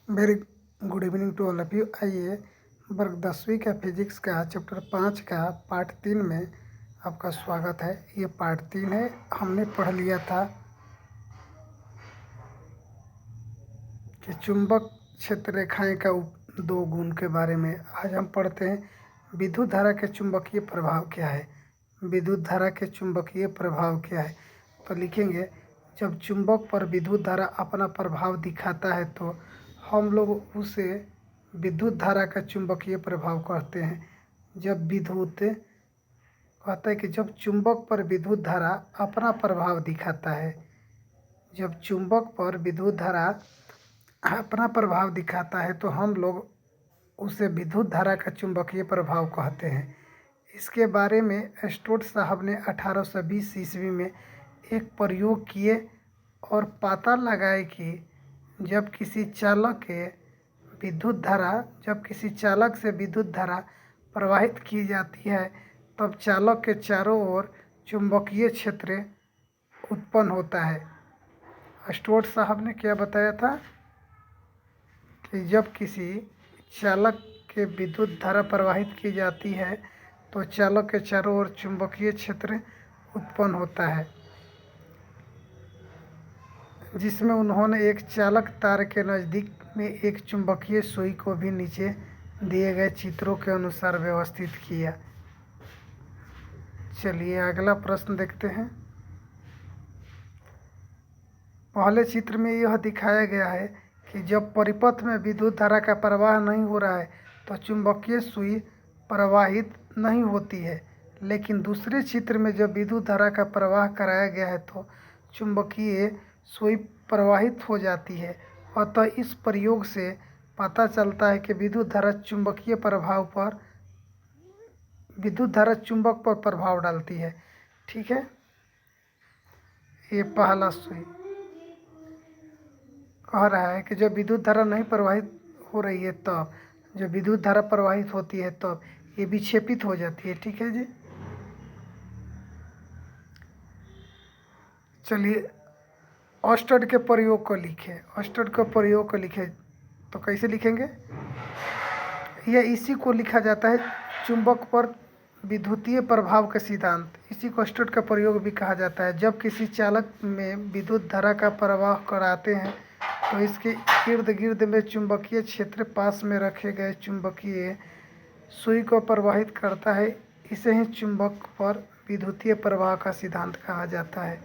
Very good evening to all of you. आइए वर्ग 10वीं का फिजिक्स का चैप्टर 5 का पार्ट 3 में आपका स्वागत है। ये पार्ट 3 है। हमने पढ़ लिया था कि चुंबक क्षेत्र रेखाएं का दो गुण के बारे में। आज हम पढ़ते हैं विद्युत धारा के चुंबकीय प्रभाव क्या है। विद्युत धारा के चुंबकीय प्रभाव क्या है, तो लिखेंगे जब चुंबक पर विद्युत धारा अपना प्रभाव दिखाता है तो हम लोग उसे विद्युत धारा का चुंबकीय प्रभाव कहते हैं। जब विद्युत कहता है कि जब चुंबक पर विद्युत धारा अपना प्रभाव दिखाता है, जब चुंबक पर विद्युत धारा अपना प्रभाव दिखाता है तो हम लोग उसे विद्युत धारा का चुंबकीय प्रभाव कहते हैं। इसके बारे में स्टोट साहब ने 1820 ईस्वी में एक प्रयोग किए और पता लगाए कि जब किसी चालक से विद्युत धारा प्रवाहित की जाती है तब चालक के चारों ओर चुंबकीय क्षेत्र उत्पन्न होता है। स्टोट साहब ने क्या बताया था कि जब किसी चालक के विद्युत धारा प्रवाहित की जाती है तो चालक के चारों ओर चुंबकीय क्षेत्र उत्पन्न होता है, जिसमें उन्होंने एक चालक तार के नज़दीक में एक चुंबकीय सुई को भी नीचे दिए गए चित्रों के अनुसार व्यवस्थित किया। चलिए अगला प्रश्न देखते हैं। पहले चित्र में यह दिखाया गया है कि जब परिपथ में विद्युत धारा का प्रवाह नहीं हो रहा है तो चुंबकीय सुई प्रवाहित नहीं होती है, लेकिन दूसरे चित्र में जब विद्युत धारा का प्रवाह कराया गया है तो चुंबकीय सुई प्रवाहित हो जाती है। अतः इस प्रयोग से पता चलता है कि विद्युत धारा चुंबक पर प्रभाव डालती है। ठीक है, ये पहला सुई कह रहा है कि जब विद्युत धारा नहीं प्रवाहित हो रही है तब, जब विद्युत धारा प्रवाहित होती है तब ये विक्षेपित हो जाती है। ठीक है जी। चलिए ऑस्टेड के प्रयोग को लिखे। तो कैसे लिखेंगे, या इसी को लिखा जाता है चुंबक पर विद्युतीय प्रभाव का सिद्धांत। इसी को ऑस्टेड का प्रयोग भी कहा जाता है। जब किसी चालक में विद्युत धारा का प्रवाह कराते हैं तो इसके इर्द गिर्द में चुंबकीय क्षेत्र पास में रखे गए चुंबकीय सुई को प्रवाहित करता है। इसे ही चुंबक पर विद्युतीय प्रवाह का सिद्धांत कहा जाता है।